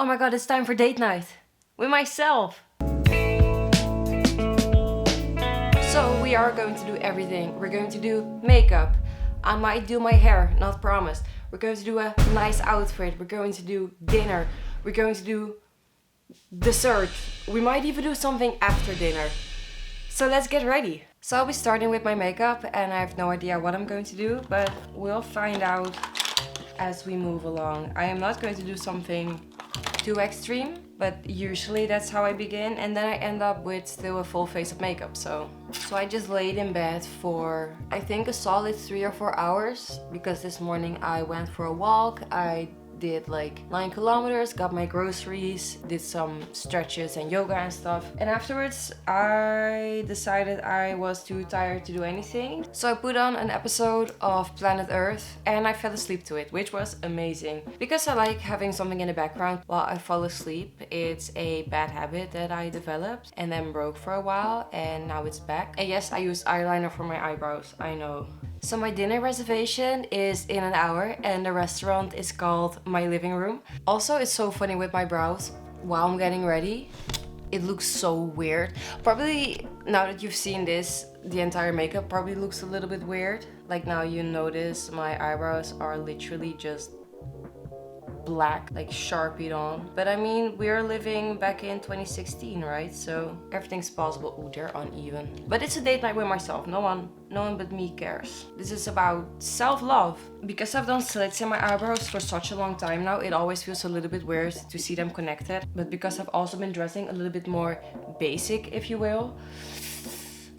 Oh my god, it's time for date night with myself. So we are going to do everything. We're going to do makeup. I might do my hair, not promised. We're going to do a nice outfit. We're going to do dinner. We're going to do dessert. We might even do something after dinner. So let's get ready. So I'll be starting with my makeup and I have no idea what I'm going to do, but we'll find out as we move along. I am not going to do something too extreme, but usually that's how I begin, and then I end up with still a full face of makeup. So I just laid in bed for I think a solid 3 or 4 hours because this morning I went for a walk. I did like 9 kilometers, got my groceries, did some stretches and yoga and stuff. And afterwards I decided I was too tired to do anything. So I put on an episode of Planet Earth and I fell asleep to it, which was amazing. Because I like having something in the background while I fall asleep. It's a bad habit that I developed and then broke for a while, and now it's back. And yes, I used eyeliner for my eyebrows, I know. So my dinner reservation is in an hour and the restaurant is called My Living Room. Also, it's so funny with my brows while I'm getting ready. It looks so weird. Probably now that you've seen this, the entire makeup probably looks a little bit weird. Like now you notice my eyebrows are literally just black, like Sharpied on. But I mean, we're living back in 2016, right? So everything's possible. Ooh, they're uneven. But it's a date night with myself. No one but me cares. This is about self-love. Because I've done slits in my eyebrows for such a long time now, it always feels a little bit weird to see them connected. But because I've also been dressing a little bit more basic, if you will,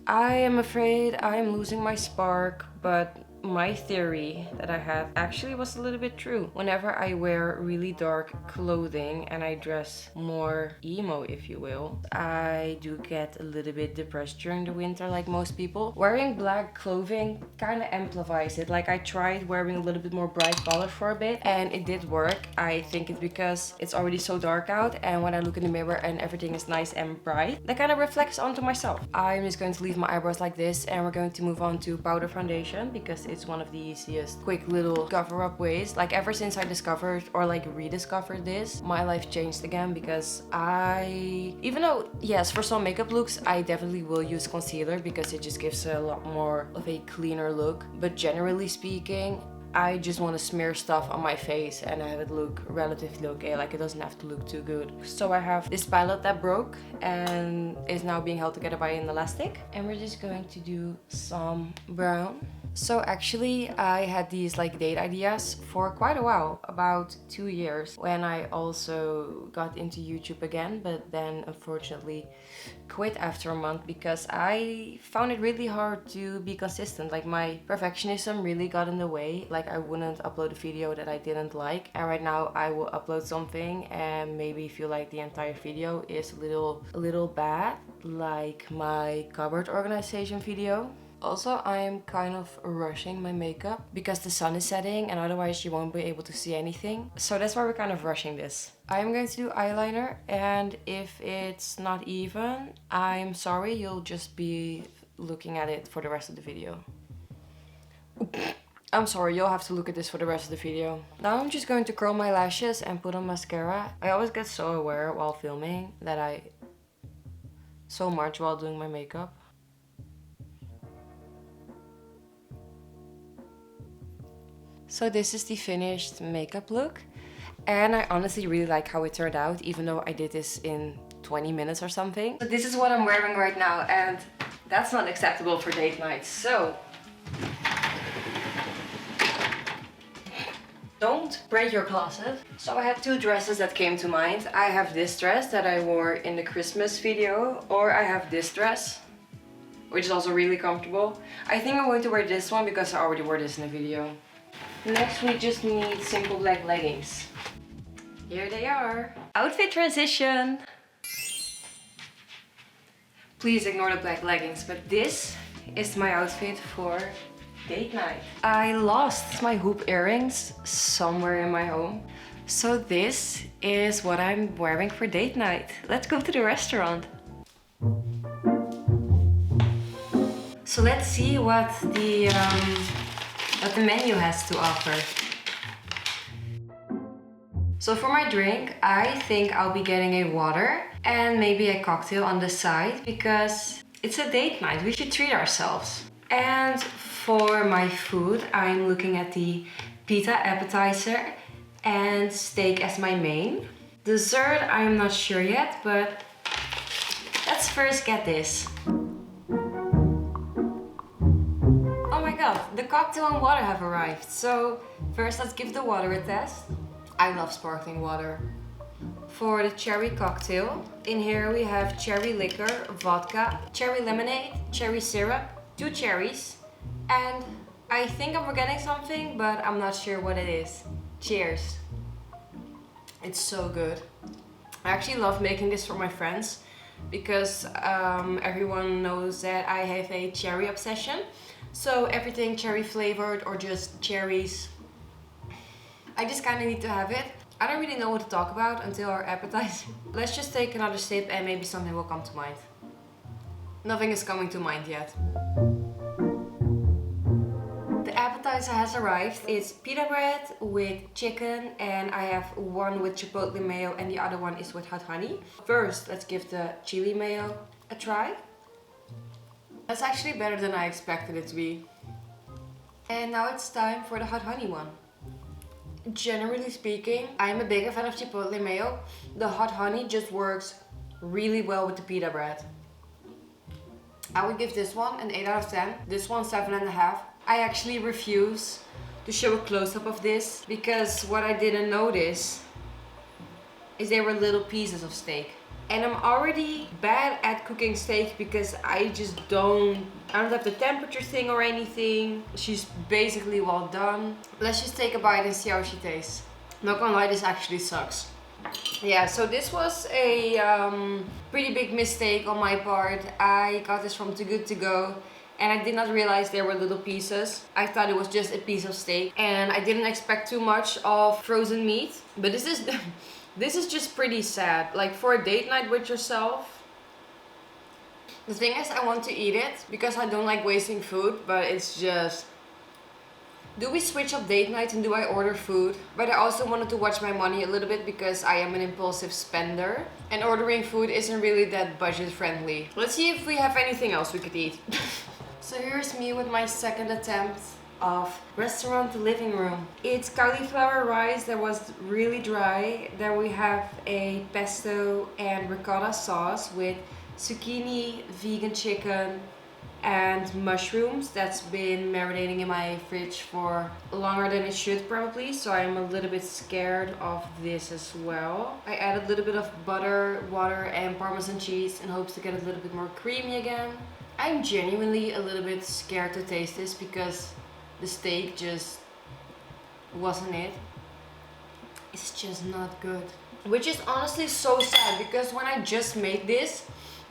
I am afraid I'm losing my spark, but my theory that I had actually was a little bit true. Whenever I wear really dark clothing and I dress more emo, if you will, I do get a little bit depressed during the winter like most people. Wearing black clothing kind of amplifies it. Like I tried wearing a little bit more bright color for a bit and it did work. I think it's because it's already so dark out, and when I look in the mirror and everything is nice and bright, that kind of reflects onto myself. I'm just going to leave my eyebrows like this and we're going to move on to powder foundation because it's one of the easiest quick little cover up ways. Like ever since I discovered or like rediscovered this, my life changed again because even though yes, for some makeup looks I definitely will use concealer because it just gives a lot more of a cleaner look, but generally speaking I just want to smear stuff on my face and have it look relatively okay. Like it doesn't have to look too good. So I have this palette that broke and is now being held together by an elastic, and we're just going to do some brown. So actually I had these like date ideas for quite a while, about 2 years, when I also got into YouTube again, but then unfortunately quit after a month because I found it really hard to be consistent. Like my perfectionism really got in the way. Like I wouldn't upload a video that I didn't like, and right now I will upload something and maybe feel like the entire video is a little bad, like my cupboard organization video. Also, I am kind of rushing my makeup because the sun is setting and otherwise you won't be able to see anything. So that's why we're kind of rushing this. I am going to do eyeliner, and if it's not even, I'm sorry, you'll just be looking at it for the rest of the video. I'm sorry, you'll have to look at this for the rest of the video. Now I'm just going to curl my lashes and put on mascara. I always get so aware while filming that I so much while doing my makeup. So this is the finished makeup look, and I honestly really like how it turned out, even though I did this in 20 minutes or something. So this is what I'm wearing right now, and that's not acceptable for date night, so don't break your closet. So I had 2 dresses that came to mind. I have this dress that I wore in the Christmas video, or I have this dress, which is also really comfortable. I think I'm going to wear this one because I already wore this in the video. Next we just need simple black leggings. Here they are. Outfit transition. Please ignore the black leggings, but this is my outfit for date night. I lost my hoop earrings somewhere in my home. So this is what I'm wearing for date night. Let's go to the restaurant. So let's see what the menu has to offer. So for my drink, I think I'll be getting a water and maybe a cocktail on the side because it's a date night. We should treat ourselves. And for my food, I'm looking at the pita appetizer and steak as my main. Dessert, I'm not sure yet, but let's first get this. Oh my god, the cocktail and water have arrived. So first let's give the water a test. I love sparkling water. For the cherry cocktail, in here we have cherry liquor, vodka, cherry lemonade, cherry syrup, 2 cherries, and I think I'm forgetting something, but I'm not sure what it is. Cheers. It's so good. I actually love making this for my friends because everyone knows that I have a cherry obsession. So everything cherry flavored or just cherries, I just kind of need to have it. I don't really know what to talk about until our appetizer. Let's just take another sip and maybe something will come to mind. Nothing is coming to mind yet. The appetizer has arrived. It's pita bread with chicken and I have one with chipotle mayo and the other one is with hot honey. First, let's give the chili mayo a try. That's actually better than I expected it to be. And now it's time for the hot honey one. Generally speaking, I'm a bigger fan of chipotle mayo. The hot honey just works really well with the pita bread. I would give this one an 8 out of 10. This one 7.5. I actually refuse to show a close-up of this because what I didn't notice is they were little pieces of steak. And I'm already bad at cooking steak because I don't have the temperature thing or anything. She's basically well done. Let's just take a bite and see how she tastes. Not gonna lie, this actually sucks. Yeah, so this was a pretty big mistake on my part. I got this from Too Good To Go and I did not realize there were little pieces. I thought it was just a piece of steak and I didn't expect too much of frozen meat. But this is this is just pretty sad. Like for a date night with yourself. The thing is, I want to eat it because I don't like wasting food, but it's just... Do we switch up date night and do I order food? But I also wanted to watch my money a little bit because I am an impulsive spender. And ordering food isn't really that budget friendly. Let's see if we have anything else we could eat. So here's me with my second attempt of restaurant living room. It's cauliflower rice that was really dry. Then we have a pesto and ricotta sauce with zucchini, vegan chicken, and mushrooms that's been marinating in my fridge for longer than it should probably, so I'm a little bit scared of this as well. I added a little bit of butter, water and Parmesan cheese in hopes to get a little bit more creamy again. I'm genuinely a little bit scared to taste this because the steak just wasn't it. It's just not good. Which is honestly so sad because when I just made this,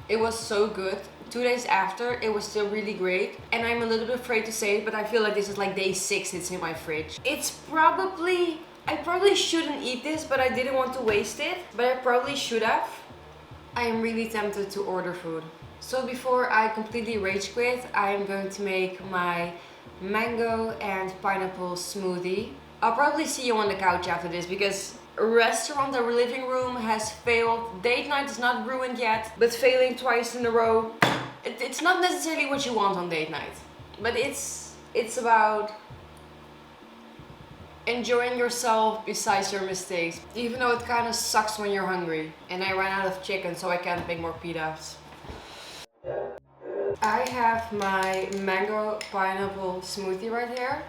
it was so good. 2 days after, it was still really great. And I'm a little bit afraid to say it, but I feel like this is like day 6 it's in my fridge. It's probably... I probably shouldn't eat this, but I didn't want to waste it. But I probably should have. I am really tempted to order food. So before I completely rage quit, I am going to make my mango and pineapple smoothie. I'll probably see you on the couch after this because restaurant or living room has failed. Date night is not ruined yet, but failing twice in a row. It's not necessarily what you want on date night, but it's about enjoying yourself besides your mistakes, even though it kind of sucks when you're hungry. And I ran out of chicken, so I can't make more pitas. I have my mango pineapple smoothie right here.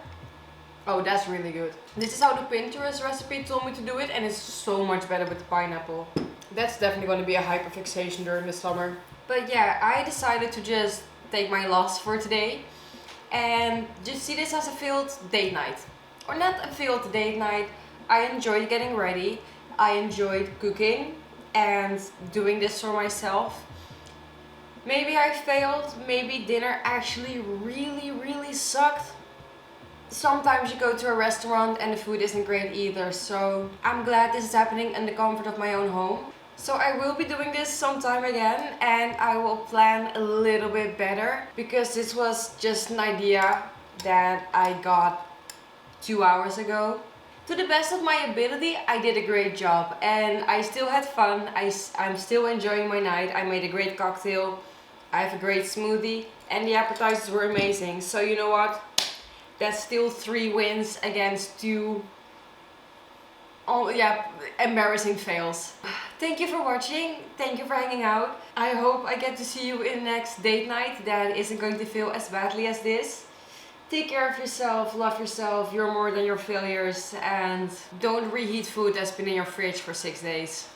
Oh, that's really good. This is how the Pinterest recipe told me to do it, and it's so much better with the pineapple. That's definitely going to be a hyperfixation during the summer. But yeah, I decided to just take my loss for today and just see this as a failed date night. Or not a failed date night. I enjoyed getting ready. I enjoyed cooking and doing this for myself. Maybe I failed, maybe dinner actually really sucked. Sometimes you go to a restaurant and the food isn't great either, so I'm glad this is happening in the comfort of my own home. So I will be doing this sometime again and I will plan a little bit better because this was just an idea that I got 2 hours ago. To the best of my ability, I did a great job and I still had fun. I'm still enjoying my night. I made a great cocktail, I have a great smoothie, and the appetizers were amazing. So you know what? That's still 3 wins against 2 embarrassing fails. Thank you for watching, thank you for hanging out. I hope I get to see you in the next date night that isn't going to feel as badly as this. Take care of yourself, love yourself, you're more than your failures, and don't reheat food that's been in your fridge for 6 days.